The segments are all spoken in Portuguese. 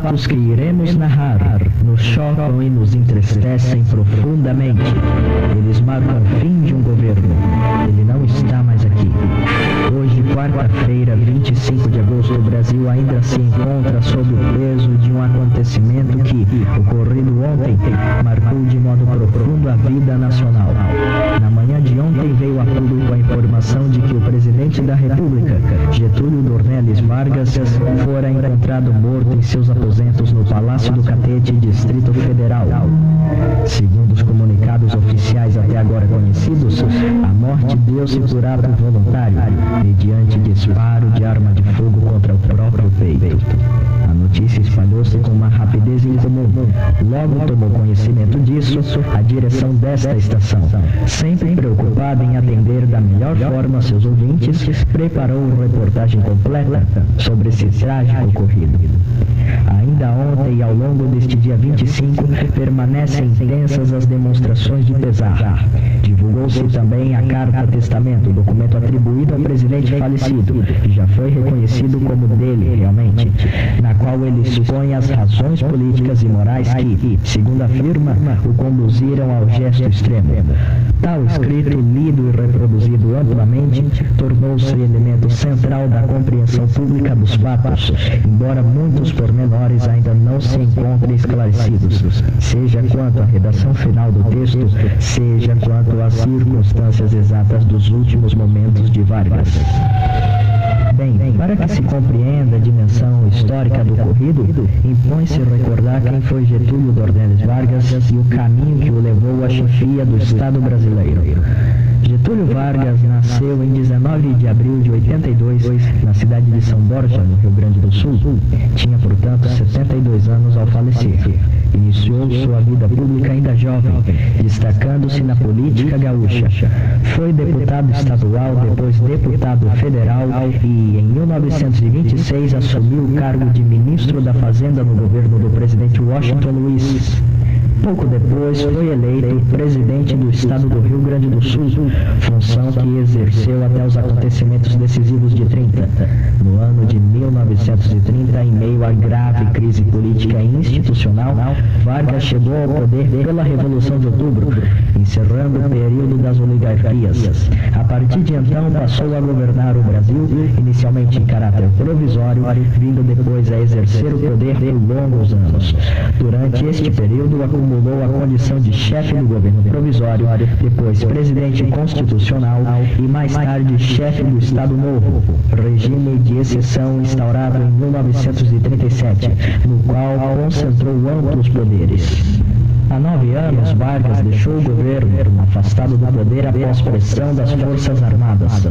fatos que iremos narrar nos chocam e nos entristecem profundamente. Eles marcam o fim de um governo. Ele não está mais aqui. Hoje, quarta-feira, 25 de agosto, o Brasil ainda se encontra sob o peso de um acontecimento que, ocorrido ontem, marcou de modo profundo a vida nacional. Na manhã de ontem veio a público a informação de que o presidente da República, Getúlio Dornelles Vargas, fora encontrado morto em seus aposentos no Palácio do Catete, Distrito Federal. Segundo os comunicados oficiais até agora conhecidos, a morte deu-se por ato voluntário, mediante disparo de arma de fogo contra o próprio peito. A notícia espalhou-se com uma rapidez incomum. Logo tomou conhecimento disso a direção desta estação. Sempre preocupada em atender da melhor forma seus ouvintes, preparou uma reportagem completa sobre esse trágico ocorrido. Ainda ontem e ao longo deste dia 25, permanecem intensas as demonstrações de pesar. Divulgou-se também a Carta-Testamento, documento atribuído ao presidente falecido, que já foi reconhecido como dele, realmente, na qual ele expõe as razões políticas e morais que, segundo afirma, o conduziram ao gesto extremo. Tal escrito, lido e reproduzido amplamente, tornou-se elemento central da compreensão pública dos fatos, embora muitos pormenores ainda não se encontrem esclarecidos, seja quanto à redação final do texto, seja quanto às circunstâncias exatas dos últimos momentos de Vargas. Bem, para que se compreenda a dimensão histórica do ocorrido, impõe-se recordar quem foi Getúlio Dornelles Vargas e o caminho que o levou à chefia do Estado brasileiro. Getúlio Vargas nasceu em 19 de abril de 82, na cidade de São Borja, no Rio Grande do Sul. Tinha, portanto, 72 anos ao falecer. Iniciou sua vida pública ainda jovem, destacando-se na política gaúcha. Foi deputado estadual, depois deputado federal e, em 1926, assumiu o cargo de ministro da Fazenda no governo do presidente Washington Luiz. Pouco depois foi eleito presidente do estado do Rio Grande do Sul, função que exerceu até os acontecimentos decisivos de 30. No ano de 1930, em meio à grave crise política e institucional, Vargas chegou ao poder pela Revolução de Outubro, encerrando o período das oligarquias. A partir de então, passou a governar o Brasil, inicialmente em caráter provisório, vindo depois a exercer o poder por longos anos. Durante este período, acumulou a condição de chefe do governo provisório, depois presidente constitucional e mais tarde chefe do Estado Novo, regime de exceção instaurado em 1937, no qual concentrou amplos poderes. Há 9 anos, Vargas deixou o governo, afastado do poder após pressão das Forças Armadas.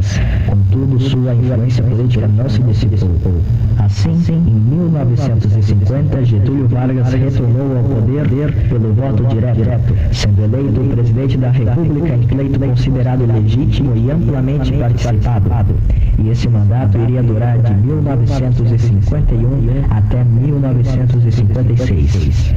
Contudo, sua influência política não se dissipou. Assim, em 1950, Getúlio Vargas retornou ao poder pelo voto direto, sendo eleito presidente da República em pleito considerado legítimo e amplamente participado. E esse mandato iria durar de 1951 até 1956.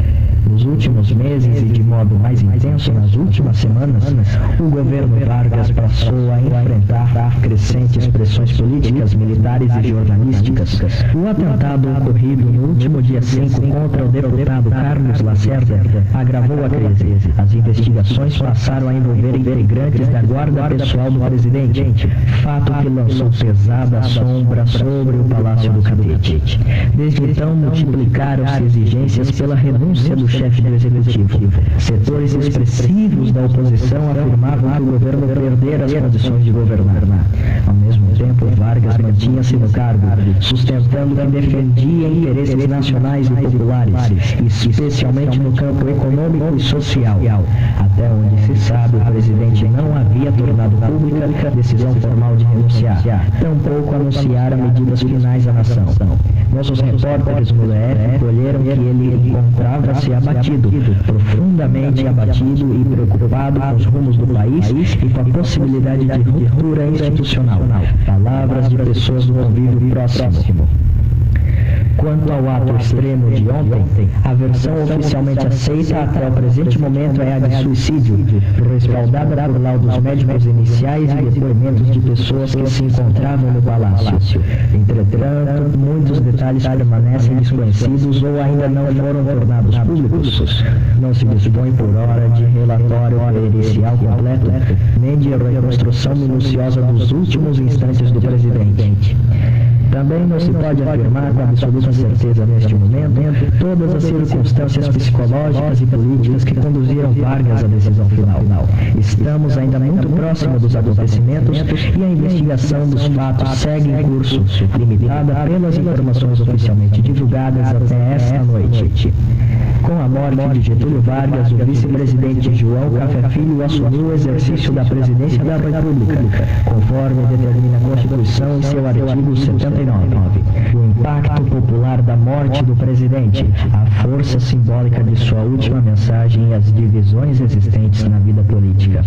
Nos últimos meses e de modo mais intenso nas últimas semanas, o governo Vargas passou a enfrentar crescentes pressões políticas, militares e jornalísticas. O atentado ocorrido no último dia 5 contra o deputado Carlos Lacerda agravou a crise. As investigações passaram a envolver integrantes da guarda pessoal do presidente, fato que lançou pesada sombra sobre o Palácio do Catete. Desde então, multiplicaram-se exigêncies pela renúncia do chefe do executivo. Setores expressivos da oposição afirmavam que o governo perdera as condições de governar. Ao mesmo tempo, Vargas mantinha-se no cargo, sustentando que defendia interesses nacionais e populares, especialmente no campo econômico e social. Até onde se sabe, o presidente não havia tornado pública a decisão formal de renunciar, tampouco anunciara medidas finais à nação. Nossos repórteres no DF colheram que ele encontrava-se abatido, profundamente abatido e preocupado com os rumos do país e com a possibilidade de ruptura institucional. Palavras de pessoas do convívio próximo. Quanto ao ato extremo de ontem, a versão oficialmente aceita até o presente momento é a de suicídio, respaldada por laudos médicos iniciais e depoimentos de pessoas que se encontravam no palácio. Entretanto, muitos detalhes permanecem desconhecidos ou ainda não foram tornados públicos. Não se dispõe por hora de relatório pericial completo, nem de reconstrução minuciosa dos últimos instantes do presidente. Também não se pode afirmar com absoluta certeza neste momento todas as circunstâncias psicológicas e políticas que conduziram Vargas à decisão final. Estamos ainda muito próximo dos acontecimentos e a investigação dos fatos segue em curso, limitada pelas informações oficialmente divulgadas até esta noite. Com a morte de Getúlio Vargas, o vice-presidente João Café Filho assumiu o exercício da presidência da República, conforme determina a Constituição em seu artigo 79. O impacto popular da morte do presidente, a força simbólica de sua última mensagem e as divisões existentes na vida política.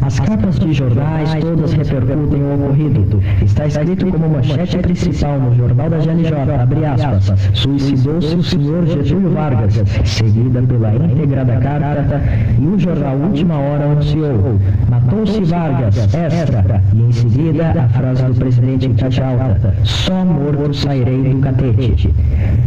As capas de jornais todas repercutem o ocorrido. Está escrito como manchete principal no jornal da GLJ, abre aspas, suicidou-se o senhor Getúlio Vargas, seguida pela íntegra da carta, e o jornal Última Hora anunciou, matou-se Vargas, extra, e em seguida a frase do presidente em caixa alta, só morto sairei do catete.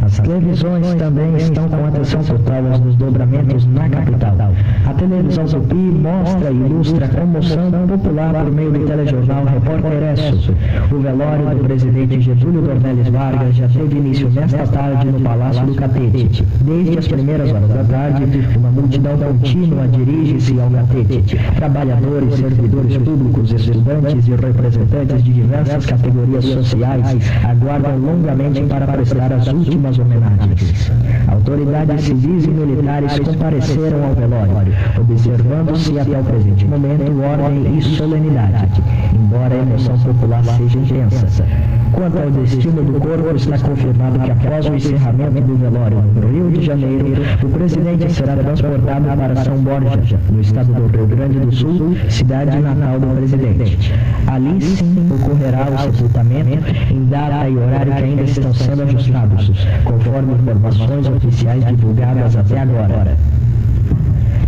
As televisões também estão com atenção total aos desdobramentos na capital. A televisão Tupi mostra e ilustra a comoção popular por meio do telejornal Repórter Esso. O velório do presidente Getúlio Dornelles Vargas já teve início nesta tarde no Palácio do Catete. Desde as primeiras horas da tarde, uma multidão contínua dirige-se ao Catete. Trabalhadores, servidores públicos, estudantes e representantes de diversas categorias sociais aguardam longamente para prestar as últimas homenagens. Autoridades civis e militares compareceram ao velório, observando-se até o presente momento ordem e solenidade, embora a emoção popular seja intensa. Quanto ao destino do corpo, está confirmado que após o encerramento do velório no Rio de Janeiro, o presidente será transportado para São Borja, no estado do Rio Grande do Sul, cidade natal do presidente. Ali sim ocorrerá o sepultamento em data e horário que ainda estão sendo ajustados, conforme informações oficiais divulgadas até agora.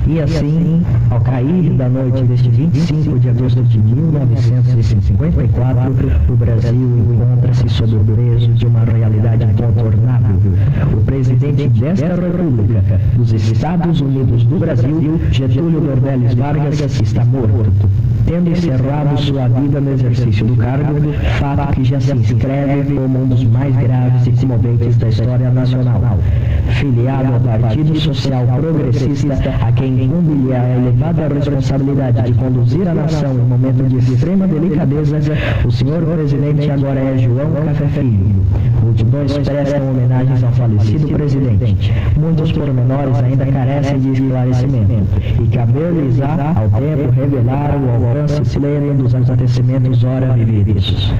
E assim, ao cair da noite deste 25 de agosto de 1954, o Brasil encontra-se sob o peso de uma realidade incontornável. O presidente desta República, dos Estados Unidos do Brasil, Getúlio Dornelles Vargas, está morto, tendo encerrado sua vida no exercício do cargo, fato que já se inscreve como um dos mais graves e comoventes da história nacional. Filiado ao Partido Social Progressista, a quem incumbe a elevada responsabilidade de conduzir a nação em momento de extrema delicadeza, o senhor presidente agora é João Café Filho. Multidões prestam homenagens ao falecido presidente. Muitos pormenores ainda carecem de esclarecimento, e caber-lhes-á, ao tempo, revelar o alcance pleno dos acontecimentos ora vividos.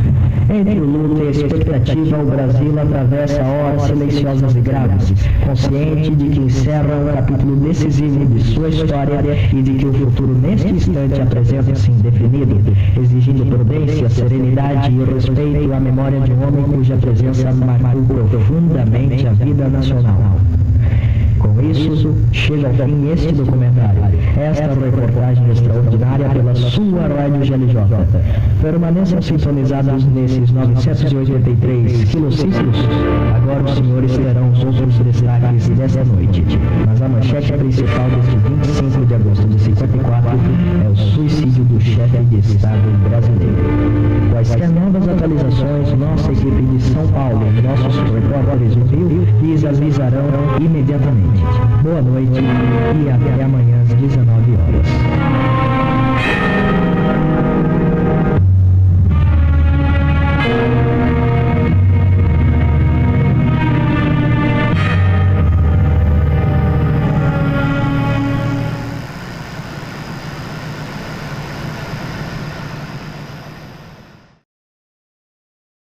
Entre o luto e a expectativa, o Brasil atravessa horas silenciosas e graves, consciente de que encerra um capítulo decisivo de sua história e de que o futuro neste instante apresenta-se indefinido, exigindo prudência, serenidade e respeito à memória de um homem cuja presença marcou profundamente a vida nacional. Com isso, chega ao fim este documentário, esta reportagem extraordinária pela sua Rádio GLJ. Permaneçam sintonizados nesses 983 quilociclos. Agora os senhores terão os outros destaques desta noite. Mas a manchete principal deste 25 de agosto de 54 é o suicídio do chefe de Estado brasileiro. Quaisquer novas atualizações, nossa equipe de São Paulo e nossos repórteres no Rio lhes avisarão imediatamente. Boa noite e até amanhã às 19 horas.